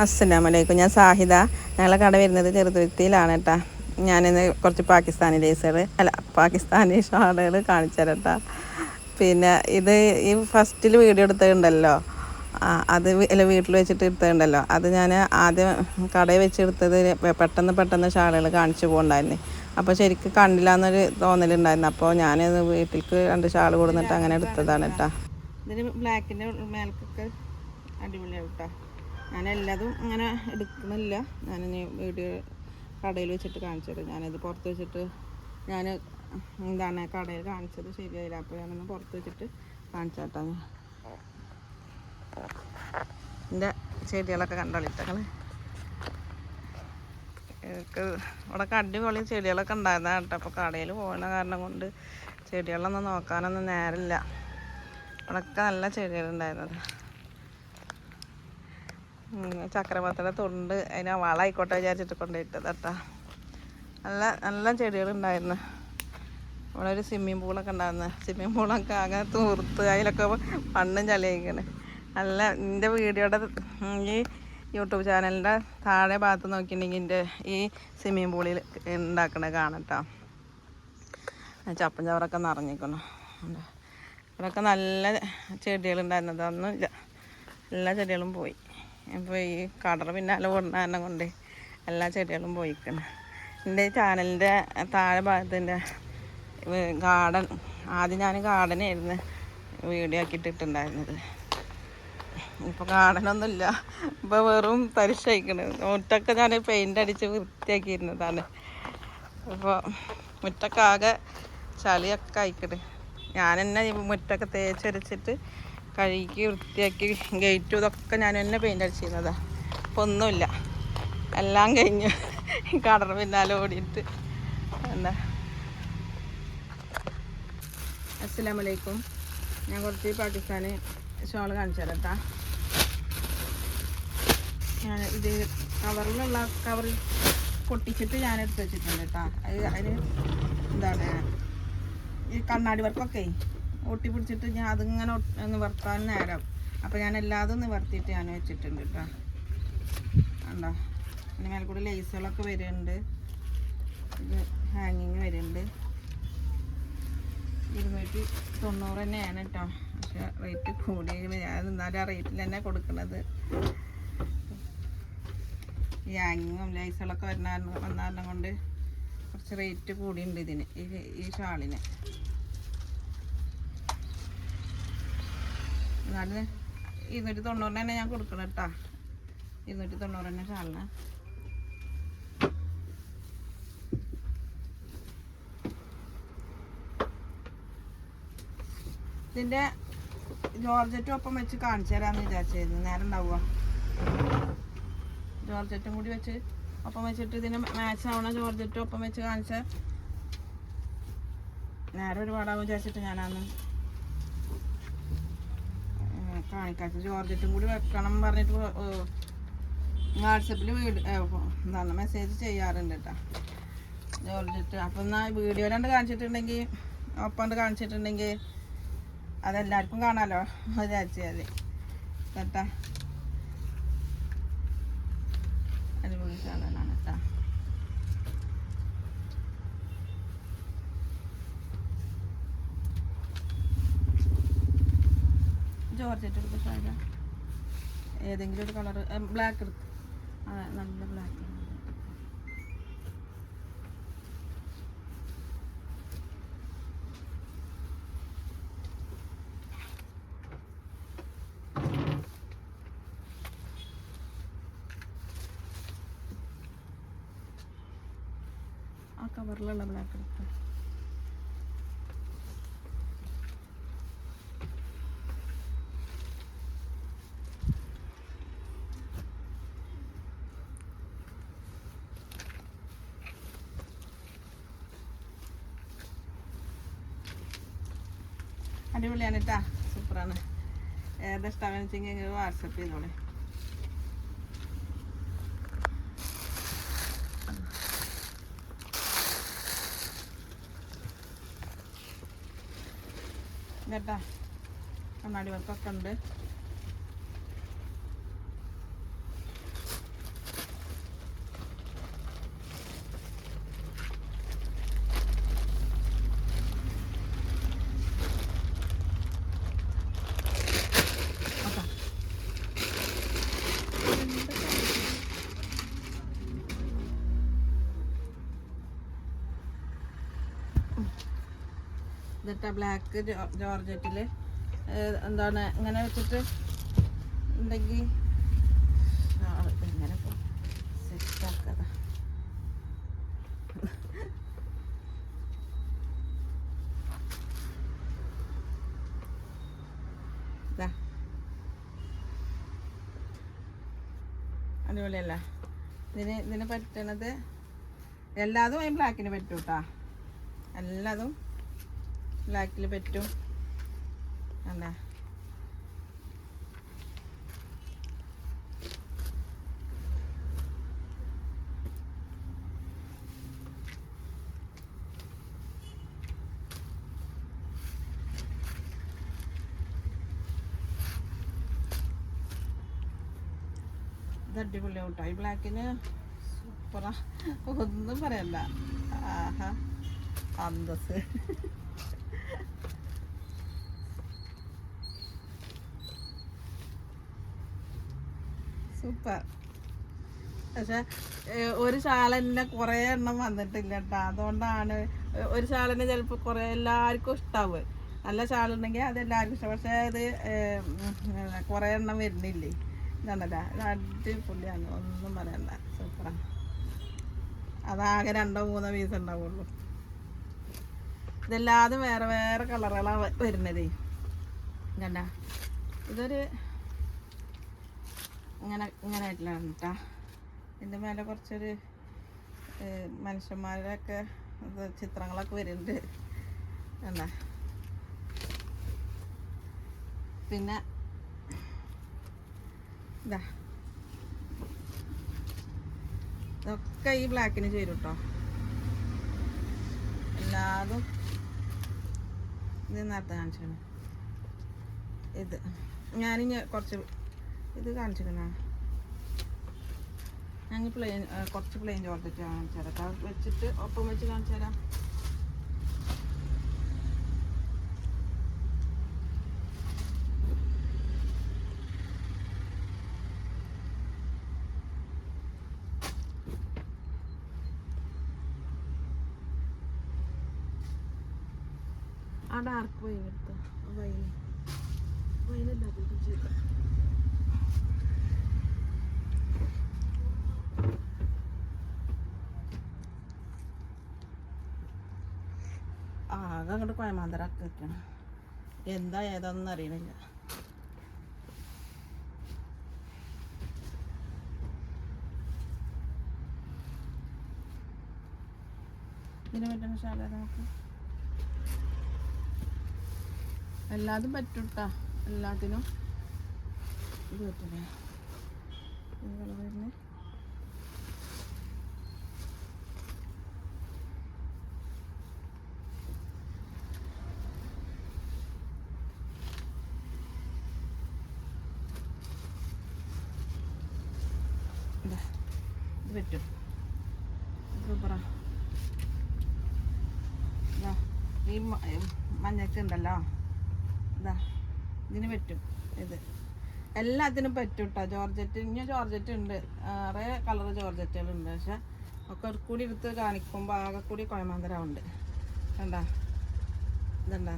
അസ്സലാമലൈക്കും. ഞാൻ സാഹിദ. ഞങ്ങളെ കട വരുന്നത് ചെറുതുരുത്തിയിലാണ് കേട്ടോ. ഞാനിന്ന് കുറച്ച് പാകിസ്ഥാനി ലേസുകൾ പാകിസ്ഥാനി ഷാളുകൾ കാണിച്ചു തരാം കേട്ടോ. പിന്നെ ഇത് ഈ ഫസ്റ്റിൽ വീഡിയോ എടുത്തതുണ്ടല്ലോ, അത് വീട്ടിൽ വെച്ചിട്ട് എടുത്തതുണ്ടല്ലോ, അത് ഞാൻ ആദ്യം കടയിൽ വെച്ച് എടുത്തത് പെട്ടെന്ന് ഷാളുകൾ കാണിച്ചു പോകണ്ടായിരുന്നു. അപ്പോൾ ശരിക്കും കണ്ടില്ല എന്നൊരു തോന്നലുണ്ടായിരുന്നു. അപ്പോൾ ഞാനത് വീട്ടിലേക്ക് 2 ഷാൾ കൊടുത്തിട്ട് അങ്ങനെ എടുത്തതാണ് കേട്ടോ. ഇതിന് ബ്ലാക്കിൻ്റെ മേൽക്കൊക്കെ അടിപൊളിയാണ് കേട്ടോ. ഞാൻ എല്ലാതും ഇങ്ങനെ എടുക്കണില്ല. ഞാനിനി വീഡിയോ കടയിൽ വെച്ചിട്ട് കാണിച്ചത്. ഞാനിത് പുറത്ത് വെച്ചിട്ട് ഞാൻ കടയിൽ കാണിച്ചത് ശരിയായില്ല. അപ്പോൾ ഞാനൊന്ന് പുറത്ത് വെച്ചിട്ട് കാണിച്ചാട്ടോ. എൻ്റെ ചെടികളൊക്കെ കണ്ടോളിട്ടങ്ങൾ ഇവിടെ അടിപൊളി ചെടികളൊക്കെ ഉണ്ടായിരുന്ന കേട്ടോ. അപ്പോൾ കടയിൽ പോകുന്ന കാരണം കൊണ്ട് ചെടികളൊന്നും നോക്കാനൊന്നും നേരമില്ല. ഇവിടെയൊക്കെ നല്ല ചെടികളുണ്ടായിരുന്നത്. ചക്രമത്തയുടെ തൊണ്ട് അതിന് വളമായിക്കോട്ടെ വിചാരിച്ചിട്ട് കൊണ്ടുപോയിട്ടത് കേട്ടോ. നല്ല ചെടികളുണ്ടായിരുന്നു. ഇവിടെ ഒരു സ്വിമ്മിങ് പൂളൊക്കെ ഉണ്ടായിരുന്നു. സ്വിമ്മിങ് പൂളൊക്കെ അങ്ങനെ തൂർത്ത് അതിലൊക്കെ മണ്ണും ചളിയിക്കണ്. എൻ്റെ വീഡിയോയുടെ ഈ യൂട്യൂബ് ചാനലിൻ്റെ താഴെ ഭാഗത്ത് നോക്കിയിട്ടുണ്ടെങ്കിൽ എൻ്റെ ഈ സ്വിമ്മിങ് പൂളിൽ ഉണ്ടാക്കണത് കാണാം കേട്ടോ. ചപ്പൻ ചവറൊക്കെ നിറഞ്ഞിരിക്കണം. ഇവിടെയൊക്കെ നല്ല ചെടികളുണ്ടായിരുന്നത് ഒന്നുമില്ല. എല്ലാ ചെടികളും പോയി. ഇപ്പോൾ ഈ കടറ പിന്നാലെ ഓടുന്ന കാരണം കൊണ്ട് എല്ലാ ചെടികളും പോയിക്കണം. എൻ്റെ ചാനലിൻ്റെ താഴെ ഭാഗത്തിൻ്റെ ഗാർഡൻ ആദ്യം ഞാൻ ഗാർഡനായിരുന്നു വീഡിയോ ആക്കിയിട്ടിട്ടുണ്ടായിരുന്നത്. ഇപ്പോൾ ഗാർഡനൊന്നുമില്ല. ഇപ്പോൾ വെറും തരിശയിക്കണത്. മുറ്റൊക്കെ ഞാൻ പെയിൻ്റ് അടിച്ച് വൃത്തിയാക്കിയിരുന്നതാണ്. അപ്പോൾ മുറ്റൊക്കെ ആകെ ചളിയൊക്കെ ആയിക്കണ്. ഞാൻ തന്നെ മുറ്റൊക്കെ തേച്ചരച്ചിട്ട് കഴുകി വൃത്തിയാക്കി ഗേറ്റും ഇതൊക്കെ ഞാൻ തന്നെ പെയിൻ്റ് അടിച്ചിരുന്നതാണ്. അപ്പോൾ ഒന്നുമില്ല, എല്ലാം കഴിഞ്ഞ് കടറ പിന്നാലെ ഓടിയിട്ട് എന്താ. അസ്സലാമലൈക്കും. ഞാൻ കുറച്ച് പാകിസ്ഥാനി ഷോൾ കാണിച്ചു തരാം കേട്ടോ. ഞാൻ ഇത് കവറിലുള്ള കവറിൽ പൊട്ടിച്ചിട്ട് ഞാൻ എടുത്ത് വെച്ചിട്ടുണ്ട് കേട്ടോ. അതിന് എന്താണ് ഈ കണ്ണാടി വർക്കൊക്കെ ഒട്ടി പിടിച്ചിട്ട് ഞാൻ അതിങ്ങനെ നിവർത്താൻ നേരം. അപ്പോൾ ഞാൻ എല്ലാതും നിവർത്തിയിട്ട് ഞാൻ വെച്ചിട്ടുണ്ട് കേട്ടോ. കണ്ടോ, അതിന് മേലെ കൂടെ ലേസുകളൊക്കെ വരുന്നുണ്ട്. ഇത് ഹാങ്ങിങ് വരുന്നുണ്ട്. 290 തന്നെയാണ് കേട്ടോ. പക്ഷെ റേറ്റ് കൂടി. ഞാൻ എന്നാലും ആ റേറ്റിൽ തന്നെ കൊടുക്കുന്നത്. ഈ ഹാങ്ങിങ്ങും ലേസുകളൊക്കെ വന്നാലും കൊണ്ട് കുറച്ച് റേറ്റ് കൂടിയുണ്ട് ഇതിന്, ഈ ഷാളിന്. എന്നാലും 290 തന്നെ ഞാൻ കൊടുക്കണം കേട്ടോ. 290 തന്നെ ഷാളിന്. ഇതിൻ്റെ ജോർജറ്റും ഒപ്പം വെച്ച് കാണിച്ചു തരാമെന്ന് വിചാരിച്ചായിരുന്നു. നേരം ഉണ്ടാവുക. ജോർജറ്റും കൂടി വെച്ച് ഒപ്പം വെച്ചിട്ട് ഇതിന് മാച്ച് ആവണ ജോർജറ്റും ഒപ്പം വെച്ച് കാണിച്ചാൽ നേരെ ഒരുപാടാവും വിചാരിച്ചിട്ട് ഞാനന്ന് കാണിക്കാത്ത. ജോർജറ്റും കൂടി വെക്കണം പറഞ്ഞിട്ട് വാട്സപ്പിൽ എന്താണ് മെസ്സേജ് ചെയ്യാറുണ്ട് കേട്ടോ ജോർജറ്റ്. അപ്പം എന്നാൽ വീഡിയോ കാണിച്ചിട്ടുണ്ടെങ്കിൽ ഒപ്പം കാണിച്ചിട്ടുണ്ടെങ്കിൽ അതെല്ലാവർക്കും കാണാമല്ലോ വിചാരിച്ചാൽ കേട്ടാ. അടിപൊളി സാധനമാണ് കേട്ടോ. ജോർജറ്റ് എടുത്ത് ഷാല ഏതെങ്കിലും ഒരു കളർ ബ്ലാക്ക് എടുത്ത്. നല്ല ബ്ലാക്ക്. ആ കവറിലുള്ള ബ്ലാക്ക് എടുത്ത്. അടിപൊളിയാണ് കേട്ടോ. സൂപ്പറാണ്. ഏതാ ഇഷ്ടമാണെന്ന് വെച്ചെങ്കിൽ വാട്സപ്പ് ചെയ്തോളെ. കേട്ടാ കണ്ണാടി വർക്കൊക്കെ ഉണ്ട്. ഇതിട്ട ബ്ലാക്ക് ജോർജറ്റിൽ എന്താണ് ഇങ്ങനെ വെച്ചിട്ട് ഉണ്ടെങ്കിൽ എങ്ങനെ സെറ്റാക്കതാ. അടിപൊളിയല്ല. ഇതിന് പറ്റണത് എല്ലാതും ഈ ബ്ലാക്കിന് പറ്റും കേട്ടോ. എല്ലാതും ബ്ലാക്കിൽ പറ്റും. അല്ല ഇത് അടിപൊളിയാവും കേട്ടോ. ഈ ബ്ലാക്കിന് സൂപ്പറാ, ഒന്നും പറയണ്ട. ആഹാ അന്തസ്. സൂപ്പർ. പക്ഷെ ഒരു ഷാളന്നെ കുറേ എണ്ണം വന്നിട്ടില്ല കേട്ടോ. അതുകൊണ്ടാണ് ഒരു ഷാളിനെ ചിലപ്പോൾ കുറേ എല്ലാവർക്കും ഇഷ്ടാവുക. നല്ല ഷാളുണ്ടെങ്കിൽ അത് എല്ലാവർക്കും ഇഷ്ടം. പക്ഷേ അത് കുറേ എണ്ണം വരുന്നില്ലേ. ഇതാണല്ല, ഇത് അടിപൊളിയാണ്, ഒന്നും പറയണ്ട. സൂപ്പറാണ്. അതാകെ 2-3 പീസ് ഉണ്ടാവുള്ളൂ. ഇതെല്ലാതും വേറെ വേറെ കളറുകളാണ് വരുന്നത്. കണ്ട, ഇതൊരു ഇങ്ങനെ ആയിട്ടുള്ളതാണ് കേട്ടോ. ഇതിൻ്റെ മേലെ കുറച്ചൊരു മനുഷ്യന്മാരുടെയൊക്കെ ചിത്രങ്ങളൊക്കെ വരുന്നുണ്ട്. കണ്ട, പിന്നെ ഇതാ ഇതൊക്കെ ഈ ബ്ലാക്കിന് ചേരും കേട്ടോ. എല്ലാതും ഇത് നേരത്തെ കാണിച്ചാണ്. ഇത് ഞാനിനി കുറച്ച് ഇത് കാണിച്ചിരുന്ന ഞാൻ കുറച്ച് പ്ലെയിൻ ജോർജറ്റ് കാണിച്ചു തരാം. വെച്ചിട്ട് ഒപ്പം വെച്ച് കാണിച്ചു തരാം. ആ ഡാർക്ക് വൈൻ എടുത്ത വൈനല്ല ചെയ്ത ആകെ അങ്ങോട്ട് കോയമാന്തരാക്കി വെക്കണം. എന്താ ഏതാണെന്ന് അറിയണില്ല. ഇതിന് പറ്റുന്ന ശാല നമുക്ക് എല്ലാതും പറ്റും കേട്ടോ. എല്ലാത്തിനും ഇത് പറ്റില്ലേ. ഇത് പറ്റും. സൂപ്പറാ. ഈ മഞ്ഞക്കുണ്ടല്ലോ, ഇതാ ഇതിന് പറ്റും. ഇത് എല്ലാത്തിനും പറ്റും കേട്ടോ. ജോർജറ്റ് ഇനി ജോർജറ്റ് ഉണ്ട്, വേറെ കളർ ജോർജറ്റുകളുണ്ട്. പക്ഷെ ഒക്കെ കൂടി എടുത്ത് കാണിക്കുമ്പോൾ ആകെ കൂടി കുഴമാന്തരമുണ്ട്. കണ്ട, ഇതണ്ട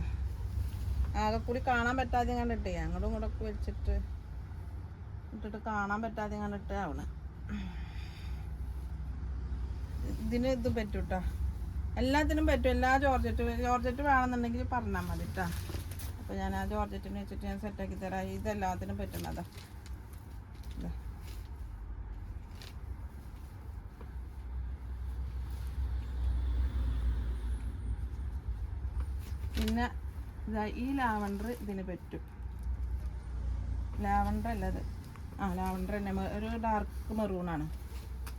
ആകെ കൂടി കാണാൻ പറ്റാതെ കണ്ടിട്ടേ അങ്ങോട്ടും ഇങ്ങോട്ടൊക്കെ വെച്ചിട്ട് ഇട്ടിട്ട് കാണാൻ പറ്റാതെ കണ്ടിട്ട് ആവണം. ഇതിന് ഇത് പറ്റും കേട്ടോ. എല്ലാത്തിനും പറ്റും. എല്ലാ ജോർജറ്റ് വേണമെന്നുണ്ടെങ്കിൽ പറഞ്ഞാൽ മതി കേട്ടോ. അപ്പോൾ ഞാൻ ആ ജോർജറ്റിന് വെച്ചിട്ട് ഞാൻ സെറ്റാക്കി തരാം. ഇതെല്ലാത്തിനും പറ്റുന്നതാ. പിന്നെ ഈ ലാവണ്ടർ ഇതിന് പറ്റും. ലാവണ്ടർ അല്ല ഇത്, ലാവണ്ടർ തന്നെ, ഒരു ഡാർക്ക് മെറൂണാണ്.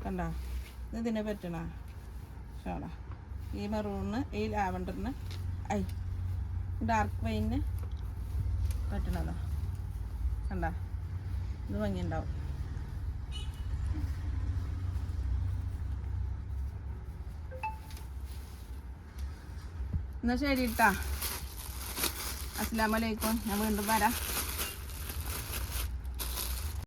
കണ്ടോ, ഇതിന് പറ്റണ ഷാളാ. ഈ മെറൂണിന് ഈ ലാവണ്ടറിന് ഡാർക്ക് വൈനിന് പറ്റണതാ. കണ്ട, ഇത് ഭംഗിയുണ്ടാവും. എന്നാൽ ശരി കേട്ടാ. അസ്സലാമു അലൈക്കും. ഞാൻ വീണ്ടും വരാം.